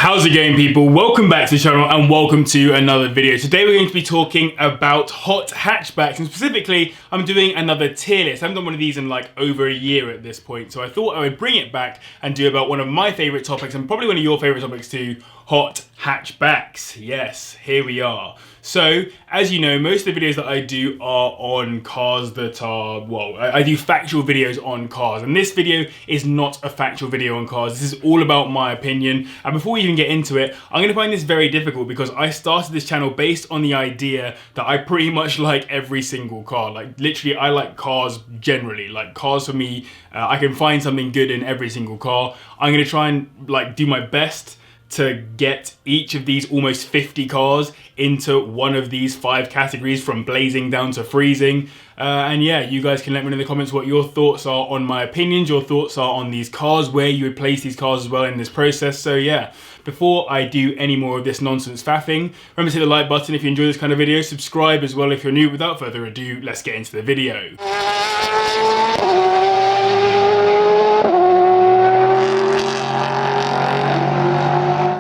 How's it going, people? Welcome back to the channel and welcome to another video. Today we're going to be talking about hot hatchbacks, and specifically I'm doing another tier list. I haven't done one of these in like over a year at this point, so I thought I would bring it back and do about one of my favourite topics and probably one of your favourite topics too, hot hatchbacks. Yes, here we are. So, as you know, most of the videos that I do are on cars that are, well, I do factual videos on cars, and this video is not a factual video on cars. This is all about my opinion, and before we even get into it, I'm going to find this very difficult because I started this channel based on the idea that I pretty much like every single car. Like, literally, I like cars generally. Like, cars for me, I can find something good in every single car. I'm going to try and, like, do my best to get each of these almost 50 cars into one of these 5 categories, from blazing down to freezing. And yeah, you guys can let me know in the comments what your thoughts are on my opinions, your thoughts are on these cars, where you would place these cars as well in this process. So yeah, before I do any more of this nonsense faffing, remember to hit the like button if you enjoy this kind of video, subscribe as well if you're new. Without further ado, let's get into the video.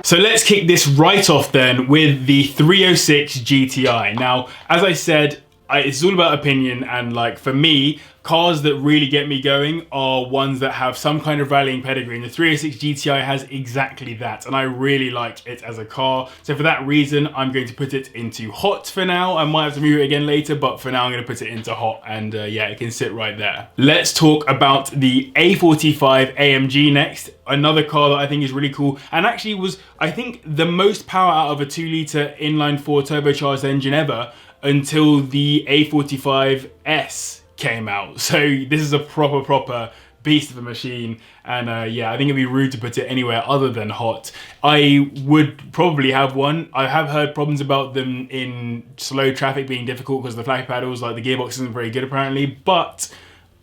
So let's kick this right off then with the 306 GTI. Now, as I said, it's all about opinion, and like for me, cars that really get me going are ones that have some kind of rallying pedigree, and the 306 GTI has exactly that, and I really like it as a car. So for that reason, I'm going to put it into hot for now. I might have to move it again later, but for now I'm going to put it into hot, and yeah, it can sit right there. Let's talk about the A45 AMG next. Another car that I think is really cool, and actually was, I think, the most power out of a 2-litre inline-4 turbocharged engine ever until the A45S came out. So this is a proper beast of a machine, and yeah, I think it'd be rude to put it anywhere other than hot. I would probably have one. I have heard problems about them in slow traffic being difficult because the flag paddles, like the gearbox isn't very good apparently, but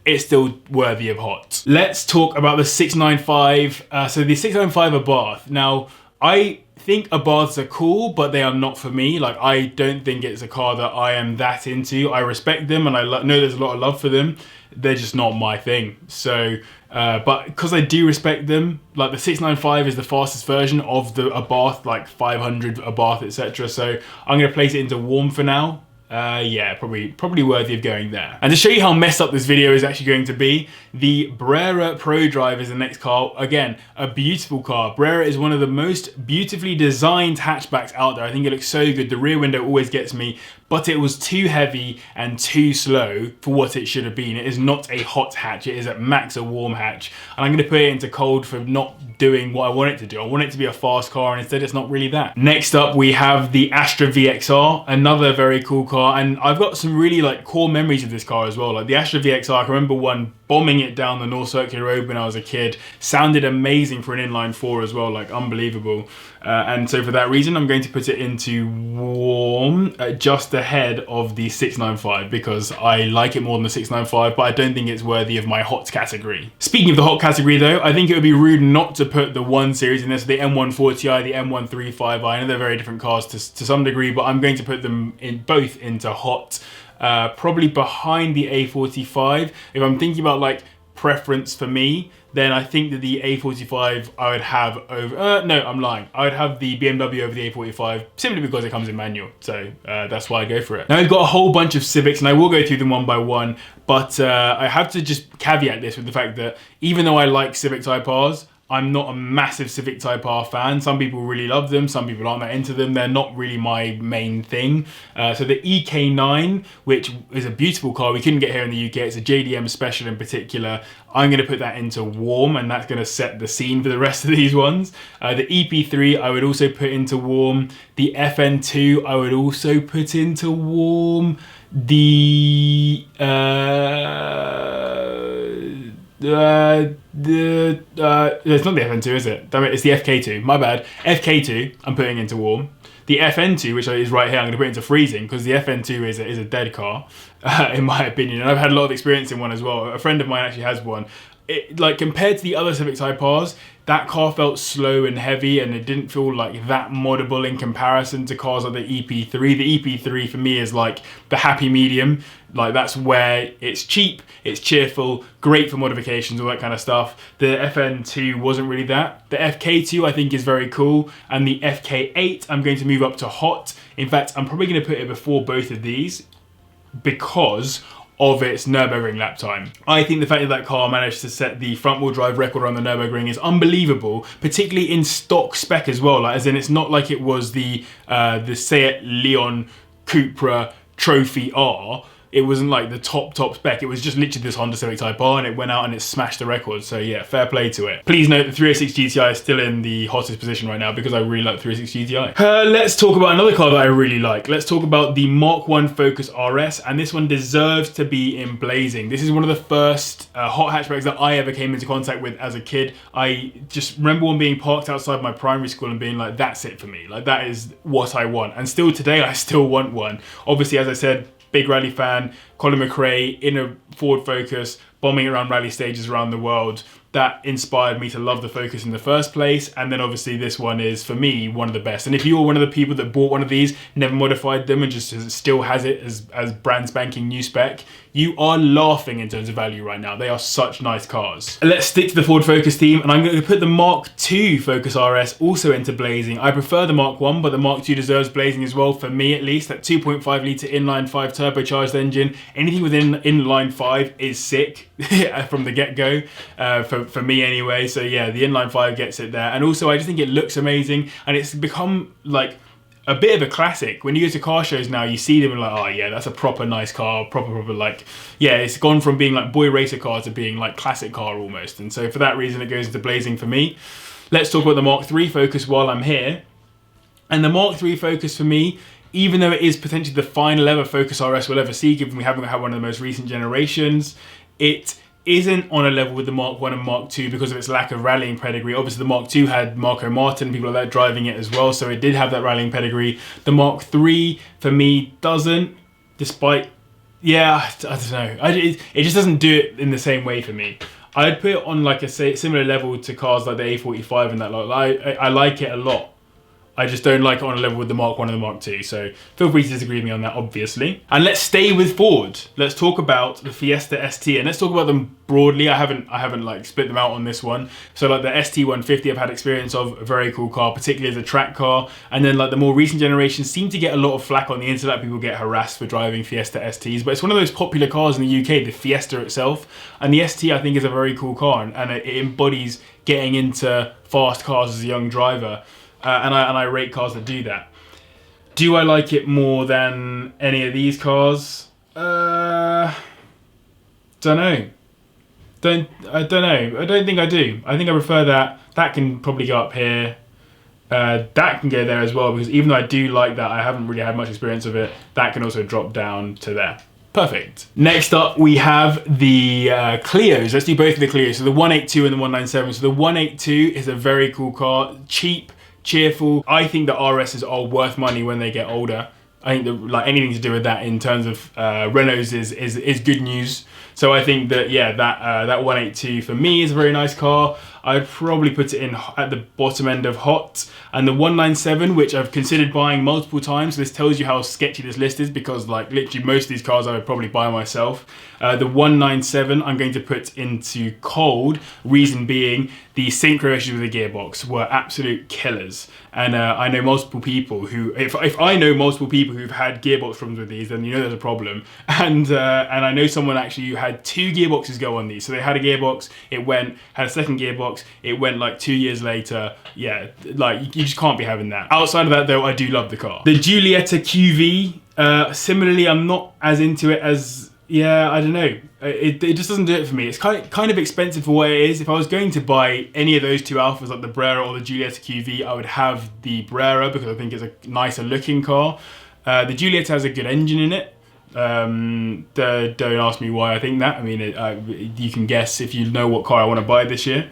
it's still worthy of hot. Let's talk about the 695. So the 695 Abarth. Now, I think Abarths are cool, but they are not for me. Like, I don't think it's a car that I am that into. I respect them, and I know there's a lot of love for them. They're just not my thing. So, but because I do respect them, like the 695 is the fastest version of the Abarth, like 500 Abarth, etc. So I'm gonna place it into warm for now. Yeah, probably worthy of going there. And to show you how messed up this video is actually going to be, the Brera Pro Drive is the next car. Again, a beautiful car. Brera is one of the most beautifully designed hatchbacks out there. I think it looks so good. The rear window always gets me, but it was too heavy and too slow for what it should have been. It is not a hot hatch. It is at max a warm hatch. And I'm going to put it into cold for not doing what I want it to do. I want it to be a fast car, and instead it's not really that. Next up, we have the Astra VXR, another very cool car. And I've got some really like core memories of this car as well. Like the Astra VXR, I can remember bombing it down the North Circular Road when I was a kid. Sounded amazing for an inline 4 as well, like unbelievable. And so for that reason, I'm going to put it into warm, just ahead of the 695, because I like it more than the 695, but I don't think it's worthy of my hot category. Speaking of the hot category though, I think it would be rude not to put the 1 Series in this, the M140i, the M135i. I know they're very different cars to some degree, but I'm going to put them in both into hot, probably behind the A45. If I'm thinking about like preference for me, then I think that the A45 I would have over, no, I'm lying. I would have the BMW over the A45 simply because it comes in manual. So that's why I go for it. Now we've got a whole bunch of Civics, and I will go through them one by one, but I have to just caveat this with the fact that even though I like Civic Type Rs, I'm not a massive Civic Type R fan. Some people really love them, some people aren't that into them. They're not really my main thing. So the EK9, which is a beautiful car, we couldn't get here in the UK. It's a JDM special in particular. I'm going to put that into warm, and that's going to set the scene for the rest of these ones. The EP3 I would also put into warm. The FN2 I would also put into warm. The it's not the FN2, is it? Damn it, it's the FK2. My bad. FK2, I'm putting into warm. The FN2, which is right here, I'm going to put into freezing, because the FN2 is a dead car, in my opinion. And I've had a lot of experience in one as well. A friend of mine actually has one. Like, compared to the other Civic Type Rs, that car felt slow and heavy, and it didn't feel like that moddable in comparison to cars like the EP3. The EP3 for me is like the happy medium. Like that's where it's cheap, it's cheerful, great for modifications, all that kind of stuff. The FN2 wasn't really that. The FK2 I think is very cool, and the FK8 I'm going to move up to hot. In fact, I'm probably going to put it before both of these because of its Nürburgring lap time. I think the fact that that car managed to set the front wheel drive record on the Nürburgring is unbelievable, particularly in stock spec as well. Like, as in, it's not like it was the Seat Leon Cupra Trophy R. It wasn't like the top spec. It was just literally this Honda Civic Type R, and it went out and it smashed the record. So yeah, fair play to it. Please note the 306 GTI is still in the hottest position right now because I really like the 306 GTI. Let's talk about another car that I really like. Let's talk about the Mark 1 Focus RS, and this one deserves to be in blazing. This is one of the first hot hatchbacks that I ever came into contact with as a kid. I just remember one being parked outside my primary school and being like, that's it for me. Like, that is what I want. And still today, I still want one. Obviously, as I said, big rally fan, Colin McRae in a Ford Focus, bombing around rally stages around the world. That inspired me to love the Focus in the first place. And then obviously this one is, for me, one of the best. And if you're one of the people that bought one of these, never modified them, and just still has it as brand spanking new spec, you are laughing in terms of value right now. They are such nice cars. Let's stick to the Ford Focus theme, and I'm going to put the Mark II Focus RS also into blazing. I prefer the Mark 1, but the Mark II deserves blazing as well, for me at least. That 2.5 litre inline 5 turbocharged engine, anything within inline 5 is sick from the get-go, for me anyway. So yeah, the inline 5 gets it there. And also I just think it looks amazing, and it's become like a bit of a classic. When you go to car shows now, you see them and like, oh yeah, that's a proper nice car, proper like, yeah, it's gone from being like boy racer car to being like classic car almost. And so for that reason, it goes into blazing for me. Let's talk about the Mark III Focus while I'm here. And the Mark III Focus for me, even though it is potentially the final ever Focus RS we'll ever see, given we haven't had one of the most recent generations, it isn't on a level with the Mark 1 and Mark II because of its lack of rallying pedigree. Obviously the Mark II had Marco Martin, people like that driving it as well, so it did have that rallying pedigree. The Mark III, for me, doesn't, despite, yeah, I don't know. It just doesn't do it in the same way for me. I'd put it on like a similar level to cars like the A45 and that. Like, I like it a lot. I just don't like it on a level with the Mark 1 and the Mark II, so feel free to disagree with me on that, obviously. And let's stay with Ford. Let's talk about the Fiesta ST, and let's talk about them broadly. I haven't like split them out on this one. So like the ST150 I've had experience of, a very cool car, particularly as a track car. And then like the more recent generations seem to get a lot of flack on the internet. People get harassed for driving Fiesta STs, but it's one of those popular cars in the UK, the Fiesta itself. And the ST I think is a very cool car, and it embodies getting into fast cars as a young driver. And I rate cars that do that. Do I like it more than any of these cars? Don't know. I don't know. I don't think I do. I think I prefer that. That can probably go up here. That can go there as well, because even though I do like that, I haven't really had much experience of it. That can also drop down to there. Perfect. Next up, we have the Clios. Let's do both of the Clios. So the 182 and the 197. So the 182 is a very cool car. Cheap, cheerful. I think the RSs are worth money when they get older. I think that like anything to do with that in terms of Renaults is good news. So I think that yeah, that 182 for me is a very nice car. I'd probably put it in at the bottom end of hot. And the 197, which I've considered buying multiple times. This tells you how sketchy this list is, because like literally most of these cars I would probably buy myself. The 197 I'm going to put into cold. Reason being, the synchro issues with the gearbox were absolute killers. And I know multiple people who, if I know multiple people who've had gearbox problems with these, then you know there's a problem. And I know someone actually who had 2 gearboxes go on these. So they had a gearbox, it went, had a second gearbox, it went like 2 years later. Yeah, like you just can't be having that. Outside of that though, I do love the car. The Giulietta QV, similarly, I'm not as into it as, yeah, I don't know. It just doesn't do it for me. It's kind of expensive for what it is. If I was going to buy any of those two Alphas, like the Brera or the Giulietta QV, I would have the Brera because I think it's a nicer looking car. The Giulietta has a good engine in it. Don't ask me why I think that. I mean, you can guess if you know what car I want to buy this year.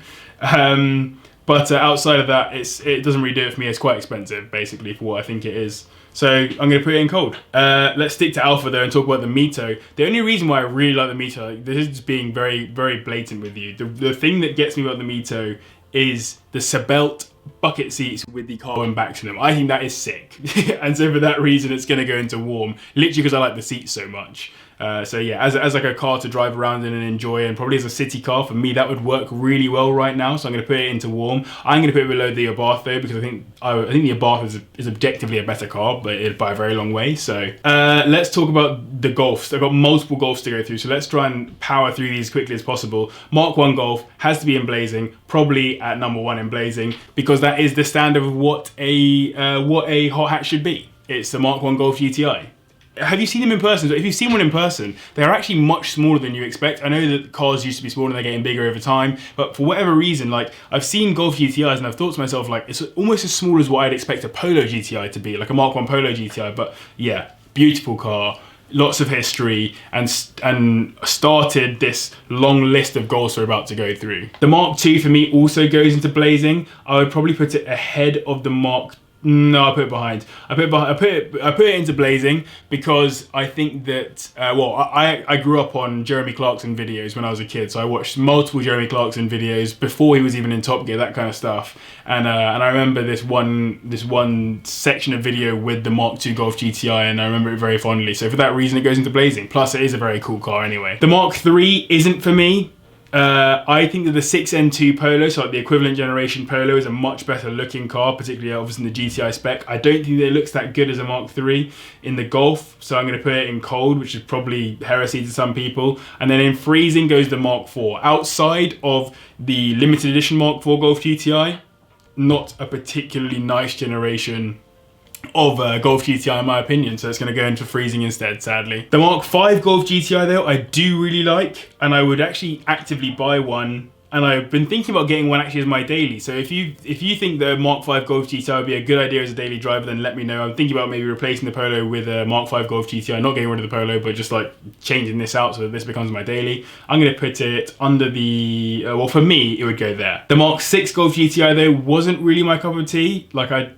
But outside of that, it doesn't really do it for me. It's quite expensive, basically, for what I think it is. So I'm going to put it in cold. Let's stick to Alpha, though, and talk about the Mito. The only reason why I really like the Mito, like, this is just being very, very blatant with you. The thing that gets me about the Mito is the Sebelt bucket seats with the carbon backs in them. I think that is sick. And so for that reason, it's going to go into warm, literally because I like the seats so much. So yeah, as like a car to drive around in and enjoy, and probably as a city car, for me that would work really well right now. So I'm going to put it into warm. I'm going to put it below the Abarth though, because I think the Abarth is objectively a better car, but by a very long way. So let's talk about the Golfs. I've got multiple Golfs to go through, so let's try and power through these as quickly as possible. Mark 1 Golf has to be in blazing, probably at number 1 in blazing, because that is the standard of what a hot hatch should be. It's the Mark 1 Golf GTI. Have you seen them in person? If you've seen one in person, they're actually much smaller than you expect. I know that cars used to be smaller and they're getting bigger over time, but for whatever reason, like I've seen Golf GTIs and I've thought to myself, like it's almost as small as what I'd expect a Polo GTI to be, like a Mark 1 Polo GTI. But yeah, beautiful car, lots of history, and started this long list of Golfs we're about to go through. The Mark 2 for me also goes into blazing. I would probably put it ahead of the Mark. No, I put it behind. I put it into blazing because I think that I grew up on Jeremy Clarkson videos when I was a kid, so I watched multiple Jeremy Clarkson videos before he was even in Top Gear, that kind of stuff. And I remember this one section of video with the Mark II Golf GTI, and I remember it very fondly. So for that reason, it goes into blazing. Plus, it is a very cool car anyway. The Mark III isn't for me. I think that the 6N2 Polo, so like the equivalent generation Polo, is a much better looking car, particularly obviously in the GTI spec. I don't think that it looks that good as a Mark III in the Golf, so I'm going to put it in cold, which is probably heresy to some people. And then in freezing goes the Mark IV. Outside of the limited edition Mark IV Golf GTI, not a particularly nice generation of Golf GTI in my opinion, so it's going to go into freezing instead, sadly. The Mark V Golf GTI though, I do really like, and I would actually actively buy one, and I've been thinking about getting one actually as my daily. So if you think the Mark V Golf GTI would be a good idea as a daily driver, then let me know. I'm thinking about maybe replacing the Polo with a Mark V Golf GTI, not getting rid of the Polo, but just like changing this out so that this becomes my daily. I'm going to put it under the, well for me, it would go there. The Mark VI Golf GTI though wasn't really my cup of tea. Like I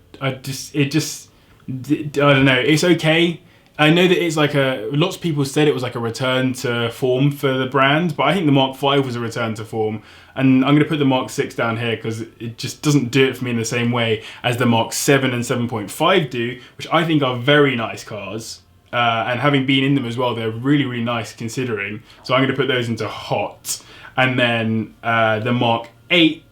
don't know, it's okay. I know that it's like lots of people said it was like a return to form for the brand, but I think the Mark V was a return to form. And I'm going to put the Mark VI down here because it just doesn't do it for me in the same way as the Mark 7 and 7.5 do, which I think are very nice cars. And having been in them as well, they're really, really nice considering. So I'm going to put those into hot. And then the Mark 8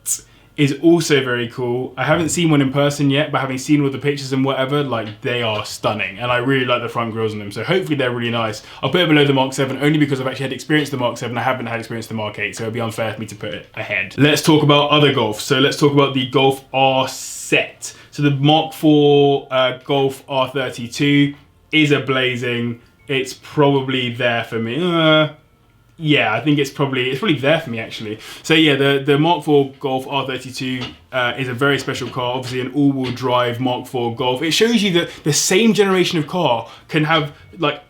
is also very cool. I haven't seen one in person yet, but having seen all the pictures and whatever, like they are stunning, and I really like the front grills on them, so hopefully they're really nice. I'll put it below the Mark 7 only because I've actually had experience with the Mark 7. I haven't had experience with the Mark 8, so it'd be unfair for me to put it ahead. Let's talk about other Golfs. So let's talk about the Golf R set. So the Mark 4 Golf R32 is a blazing. It's probably there for me. Yeah, I think it's probably there for me actually. So yeah, the Mark IV Golf R32 is a very special car, obviously an all-wheel drive Mark IV Golf. It shows you that the same generation of car can have like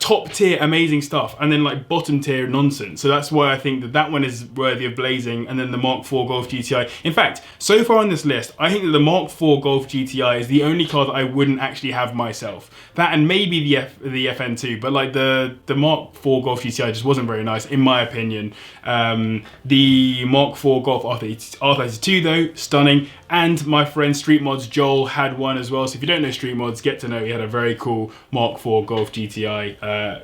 top tier amazing stuff and then like bottom tier nonsense. So that's why I think that one is worthy of blazing, and then the Mark IV Golf GTI. In fact, so far on this list, I think that the Mark IV Golf GTI is the only car that I wouldn't actually have myself. That and maybe the FN2, but like the Mark IV Golf GTI just wasn't very nice in my opinion. The Mark IV Golf R32 though, stunning. And my friend Street Mods Joel had one as well. So if you don't know Street Mods, get to know he had a very cool Mark IV Golf GTI.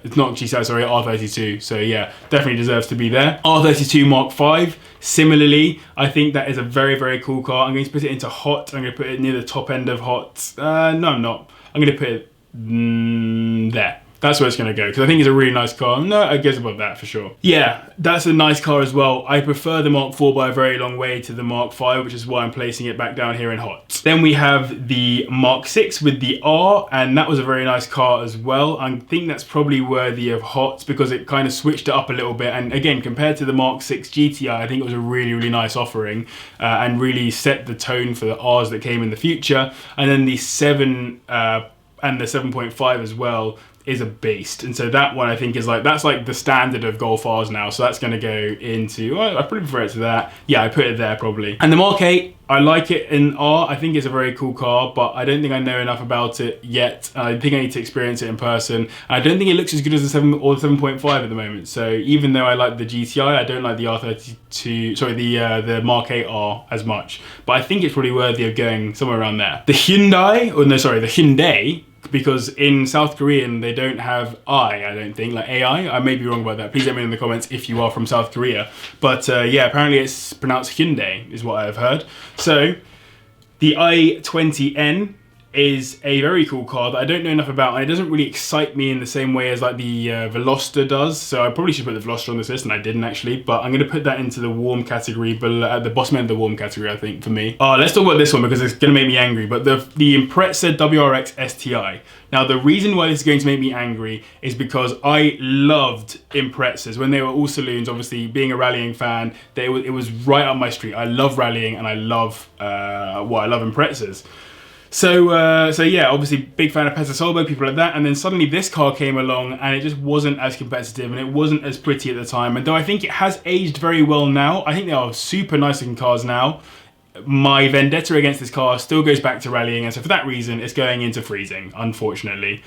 It's not GTI, sorry, R32. So yeah, definitely deserves to be there. R32 Mark V, similarly, I think that is a very, very cool car. I'm going to put it into hot. I'm going to put it near the top end of hot. No, I'm not. I'm going to put it there. That's where it's going to go, because I think it's a really nice car. No, it goes above that for sure. Yeah, that's a nice car as well. I prefer the Mark IV by a very long way to the Mark V, which is why I'm placing it back down here in hot. Then we have the Mark VI with the R, and that was a very nice car as well. I think that's probably worthy of hot because it kind of switched it up a little bit. And again, compared to the Mark VI GTI, I think it was a really, really nice offering and really set the tone for the Rs that came in the future. And then the 7 and the 7.5 as well is a beast. And so that one I think is like, that's like the standard of Golf Rs now. So that's going to go into, I probably prefer it to that. Yeah, I put it there probably. And the Mark 8, I like it in R. I think it's a very cool car, but I don't think I know enough about it yet. I think I need to experience it in person. And I don't think it looks as good as the 7 or the 7.5 at the moment. So even though I like the GTI, I don't like the R32, sorry, the Mark 8R as much. But I think it's probably worthy of going somewhere around there. The Hyundai, because in South Korean they don't have I don't think, like AI. I may be wrong about that. Please let me know in the comments if you are from South Korea. But yeah, apparently it's pronounced Hyundai is what I've heard. So the i20N is a very cool car that I don't know enough about, and it doesn't really excite me in the same way as like the Veloster does. So I probably should put the Veloster on this list, and I didn't actually, but I'm going to put that into the warm category, but at the bottom end of the warm category, I think, for me. Let's talk about this one because it's going to make me angry, but the Impreza WRX STI. Now, the reason why this is going to make me angry is because I loved Imprezas when they were all saloons. Obviously, being a rallying fan, it was right up my street. I love rallying, and I love Imprezas. So yeah, obviously big fan of Pezza Solberg, people like that, and then suddenly this car came along and it just wasn't as competitive and it wasn't as pretty at the time. And though I think it has aged very well now, I think they are super nice looking cars now. My vendetta against this car still goes back to rallying, and so for that reason, it's going into freezing, unfortunately.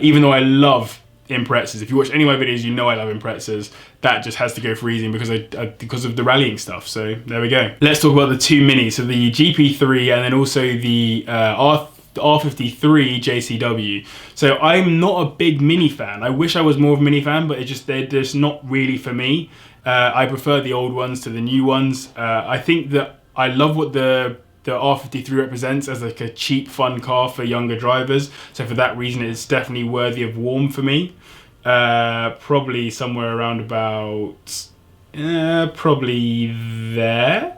Even though I love Imprezas. If you watch any of my videos, you know I love Imprezas. That just has to go freezing because of the rallying stuff. So there we go. Let's talk about the two minis. So the GP3 and then also the R53 JCW. So I'm not a big mini fan. I wish I was more of a mini fan, but they're just not really for me. I prefer the old ones to the new ones. I think that I love what the R53 represents as like a cheap, fun car for younger drivers. So for that reason, it's definitely worthy of warm for me. Probably somewhere around about, probably there.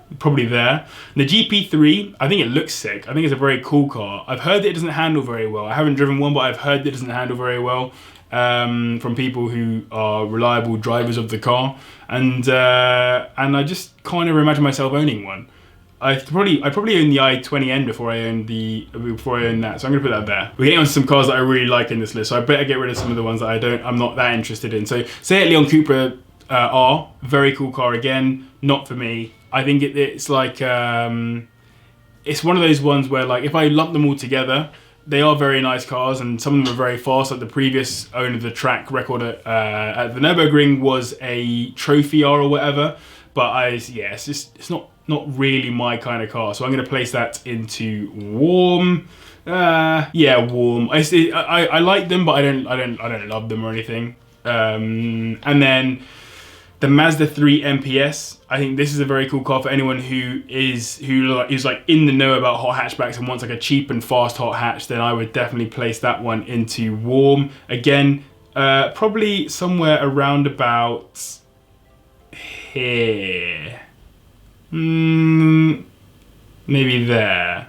The GP3, I think it looks sick. I think it's a very cool car. I've heard that it doesn't handle very well. I haven't driven one, but I've heard that it doesn't handle very well from people who are reliable drivers of the car. And I just can't ever imagine myself owning one. I'd probably own the i20N before I own that, so I'm gonna put that there. We're getting on to some cars that I really like in this list, so I better get rid of some of the ones that I'm not that interested in. So Seat Leon Cupra R, very cool car again, not for me. I think it's like it's one of those ones where like if I lump them all together, they are very nice cars, and some of them are very fast. Like the previous owner of the track record at the Nürburgring was a trophy R or whatever, but it's not really my kind of car, so I'm going to place that into warm. Warm. I like them, but I don't love them or anything. And then the Mazda 3 MPS. I think this is a very cool car for anyone who is like in the know about hot hatchbacks and wants like a cheap and fast hot hatch. Then I would definitely place that one into warm. Again, probably somewhere around about here. Maybe there.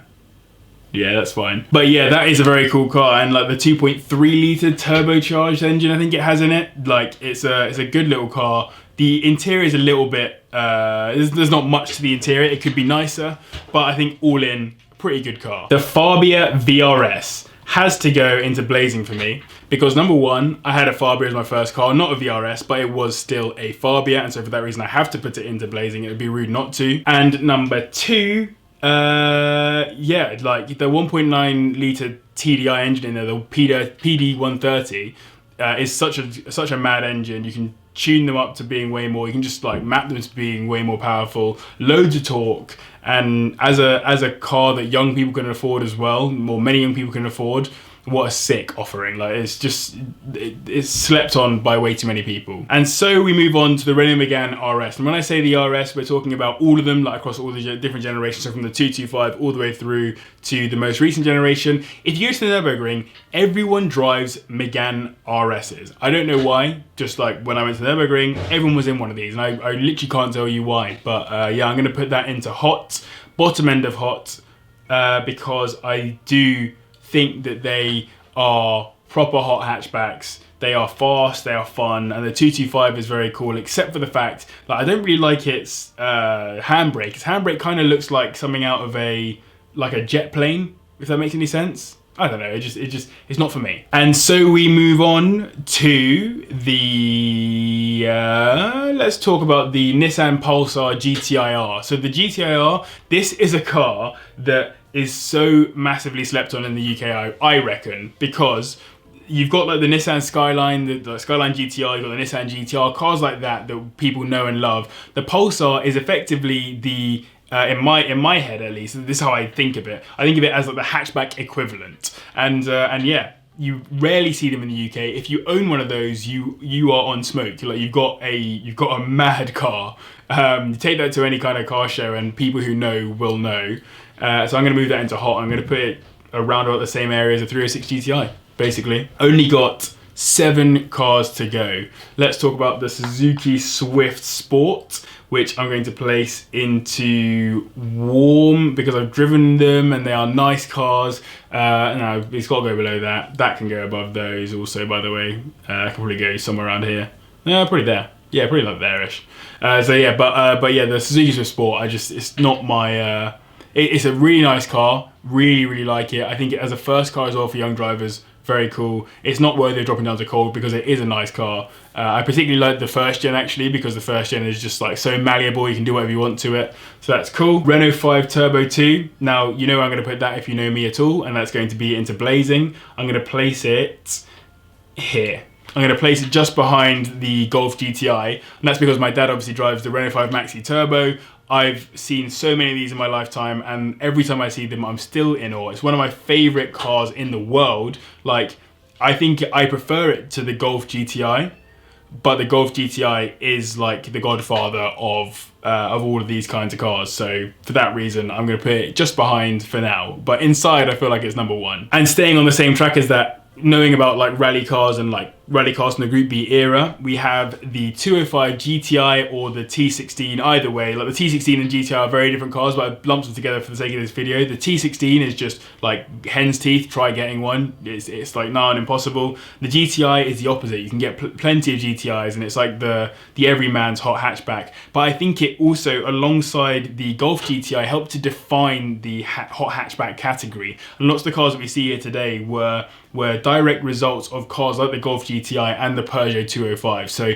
Yeah, that's fine. But yeah, that is a very cool car, and like the 2.3 litre turbocharged engine I think it has in it. Like it's a good little car. The interior is a little bit there's not much to the interior. It could be nicer, but I think all in, pretty good car. The Fabia VRS has to go into blazing for me because number one, I had a Fabia as my first car, not a VRS, but it was still a Fabia, and so for that reason I have to put it into blazing. It would be rude not to. And number two, like the 1.9 litre TDI engine in there, the PD130, is such a mad engine. You can tune them up to being way more. You can just like map them to being way more powerful, loads of torque, and as a car that young people can afford as well, or many young people can afford. What a sick offering. Like it's slept on by way too many people. And so we move on to the Renault Megane RS. And when I say the RS, we're talking about all of them, like across all the different generations. So from the 225 all the way through to the most recent generation. If you go to the Nürburgring, everyone drives Megane RSs. I don't know why. Just like when I went to the Nürburgring, everyone was in one of these. And I literally can't tell you why. But yeah, I'm going to put that into hot, bottom end of hot, because I do think that they are proper hot hatchbacks. They are fast, they are fun, and the 225 is very cool, except for the fact that I don't really like its handbrake. Its handbrake kind of looks like something out of a jet plane, if that makes any sense. I don't know, it's not for me. And so we move on to the, let's talk about the Nissan Pulsar GTI-R. So the GTI-R, this is a car that is so massively slept on in the UK, I reckon, because you've got like the Nissan Skyline, the Skyline GTR, you've got the Nissan GTR, cars like that people know and love. The Pulsar is effectively the, in my head at least, this is how I think of it. I think of it as like the hatchback equivalent. And yeah, you rarely see them in the UK. If you own one of those, you are on smoke. Like you've got a mad car. You take that to any kind of car show and people who know will know. So I'm going to move that into hot. I'm going to put it around about the same area as a 306 GTI. Basically, only got 7 cars to go. Let's talk about the Suzuki Swift Sport, which I'm going to place into warm because I've driven them and they are nice cars. No, it's got to go below that. That can go above those also, by the way. I can probably go somewhere around here. No, probably there. Yeah, probably like there-ish. So yeah, but yeah, the Suzuki Swift Sport, it's not my... It's a really nice car. Really, really like it. I think as a first car as well for young drivers, very cool. It's not worthy of dropping down to cold because it is a nice car. I particularly like the first gen actually because the first gen is just like so malleable, you can do whatever you want to it. So that's cool. Renault 5 Turbo 2. Now, you know where I'm going to put that if you know me at all, and that's going to be into blazing. I'm going to place it here. I'm going to place it just behind the Golf GTI, and that's because my dad obviously drives the Renault 5 Maxi Turbo. I've seen so many of these in my lifetime, and every time I see them, I'm still in awe. It's one of my favorite cars in the world. Like, I think I prefer it to the Golf GTI, but the Golf GTI is like the godfather of all of these kinds of cars. So for that reason, I'm going to put it just behind for now. But inside, I feel like it's number 1. And staying on the same track as that, knowing about like rally cars and like rally cars in the Group B era, we have the 205 GTI or the T16. Either way, like the T16 and GTI are very different cars, but I've lumped them together for the sake of this video. The T16 is just like hen's teeth. Try getting one. It's like nah, impossible. The GTI is the opposite. You can get plenty of GTIs, and it's like the everyman's hot hatchback. But I think it also, alongside the Golf GTI, helped to define the hot hatchback category. And lots of the cars that we see here today were direct results of cars like the Golf GTI and the Peugeot 205. So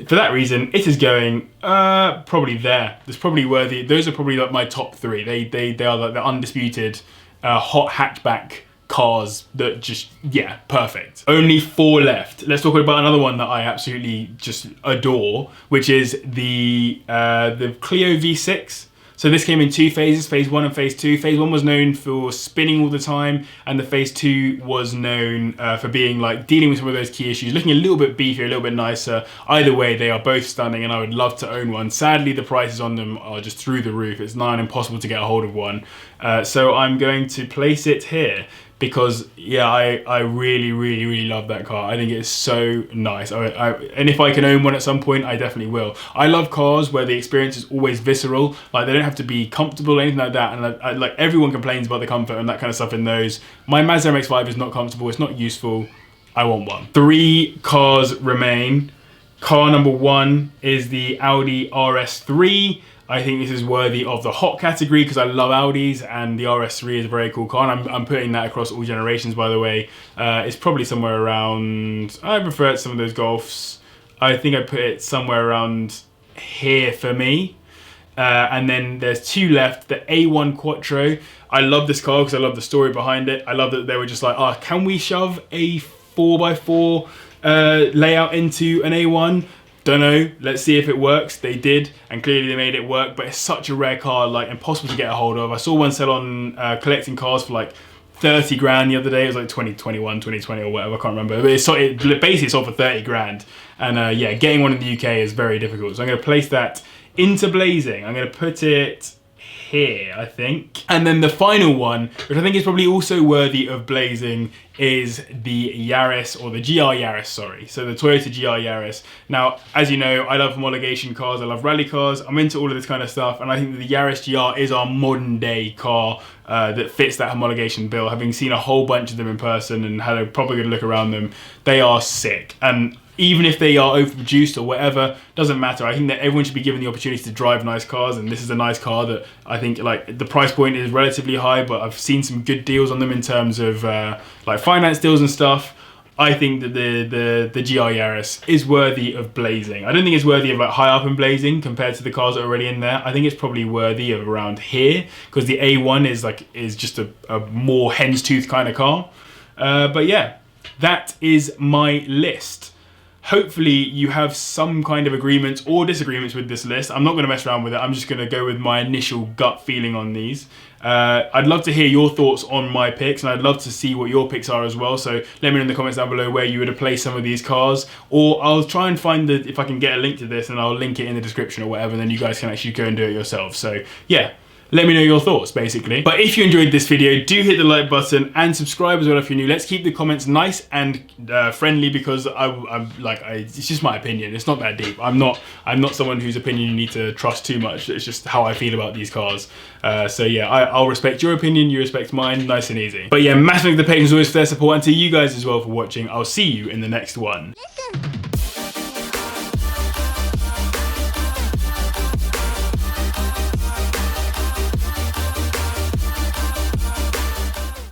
for that reason, it is going probably there. It's probably worthy. Those are probably like my top 3. They are like the undisputed hot hatchback cars that just, yeah, perfect. Only 4 left. Let's talk about another one that I absolutely just adore, which is the Clio V6. So this came in 2 phases, phase 1 and phase 2. Phase 1 was known for spinning all the time, and the phase 2 was known for being like dealing with some of those key issues, looking a little bit beefier, a little bit nicer. Either way, they are both stunning, and I would love to own one. Sadly, the prices on them are just through the roof. It's nigh on impossible to get a hold of one. So I'm going to place it here. Because yeah, I really, really, really love that car. I think it's so nice. And if I can own one at some point, I definitely will. I love cars where the experience is always visceral. Like they don't have to be comfortable or anything like that. And like everyone complains about the comfort and that kind of stuff in those. My Mazda MX-5 is not comfortable. It's not useful. I want one. 3 cars remain. Car number 1 is the Audi RS3. I think this is worthy of the hot category because I love Audis, and the RS3 is a very cool car, and I'm putting that across all generations, by the way. It's probably somewhere around, I prefer it to some of those Golfs. I think I put it somewhere around here for me. And then there's 2 left, the A1 Quattro. I love this car because I love the story behind it. I love that they were just like, oh, can we shove a 4x4 layout into an A1? Don't know, let's see if it works. They did, and clearly they made it work, but it's such a rare car, like impossible to get a hold of. I saw one sell on collecting cars for like 30 grand the other day. It was like 2021, 2020 or whatever, I can't remember. But it basically sold for 30 grand. And yeah, getting one in the UK is very difficult. So I'm gonna place that into blazing. I'm gonna put it here, I think. And then the final one, which I think is probably also worthy of blazing, is the Yaris, or the GR Yaris, sorry. So the Toyota GR Yaris. Now, as you know, I love homologation cars, I love rally cars, I'm into all of this kind of stuff, and I think that the Yaris GR is our modern day car that fits that homologation bill. Having seen a whole bunch of them in person and had a proper good look around them, they are sick. And even if they are overproduced or whatever, doesn't matter. I think that everyone should be given the opportunity to drive nice cars, and this is a nice car that I think, like, the price point is relatively high, but I've seen some good deals on them in terms of like finance deals and stuff. I think that the GR Yaris is worthy of blazing. I don't think it's worthy of like high up and blazing compared to the cars that are already in there. I think it's probably worthy of around here, because the A1 is just a more hen's tooth kind of car. But yeah, that is my list. Hopefully you have some kind of agreements or disagreements with this list. I'm not going to mess around with it. I'm just going to go with my initial gut feeling on these. I'd love to hear your thoughts on my picks, and I'd love to see what your picks are as well. So let me know in the comments down below where you would have placed some of these cars, or I'll try and find if I can get a link to this, and I'll link it in the description or whatever, and then you guys can actually go and do it yourselves. So yeah. Let me know your thoughts, basically. But if you enjoyed this video, do hit the like button and subscribe as well if you're new. Let's keep the comments nice and friendly, because it's just my opinion. It's not that deep. I'm not someone whose opinion you need to trust too much. It's just how I feel about these cars. So yeah, I'll respect your opinion, you respect mine, nice and easy. But yeah, massive thanks to the patrons always for their support, and to you guys as well for watching. I'll see you in the next one. Listen.